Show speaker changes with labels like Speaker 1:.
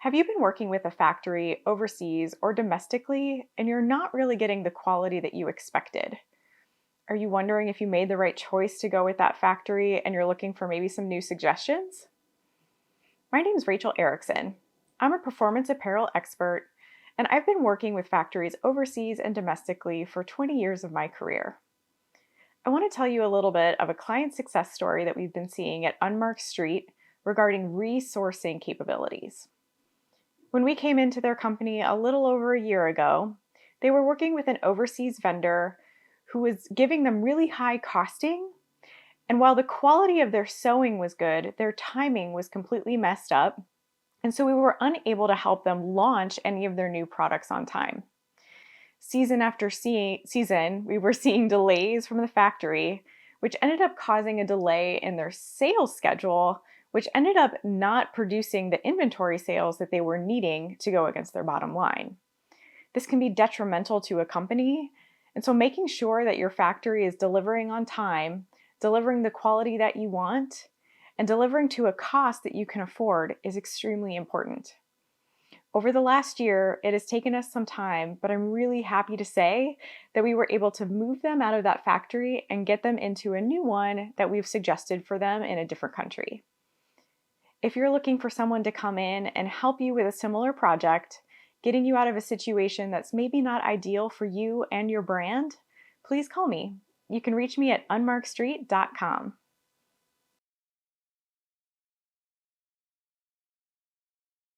Speaker 1: Have you been working with a factory overseas or domestically and you're not really getting the quality that you expected? Are you wondering if you made the right choice to go with that factory and you're looking for maybe some new suggestions? My name is Rachel Erickson. I'm a performance apparel expert, and I've been working with factories overseas and domestically for 20 years of my career. I want to tell you a little bit of a client success story that we've been seeing at Unmarked Street regarding resourcing capabilities. When we came into their company a little over a year ago, they were working with an overseas vendor who was giving them really high costing. And while the quality of their sewing was good, their timing was completely messed up. And so we were unable to help them launch any of their new products on time. Season after season, we were seeing delays from the factory, which ended up causing a delay in their sales schedule, which ended up not producing the inventory sales that they were needing to go against their bottom line. This can be detrimental to a company, and so making sure that your factory is delivering on time, delivering the quality that you want, and delivering to a cost that you can afford is extremely important. Over the last year, it has taken us some time, but I'm really happy to say that we were able to move them out of that factory and get them into a new one that we've suggested for them in a different country. If you're looking for someone to come in and help you with a similar project, getting you out of a situation that's maybe not ideal for you and your brand, please call me. You can reach me at unmarkedstreet.com.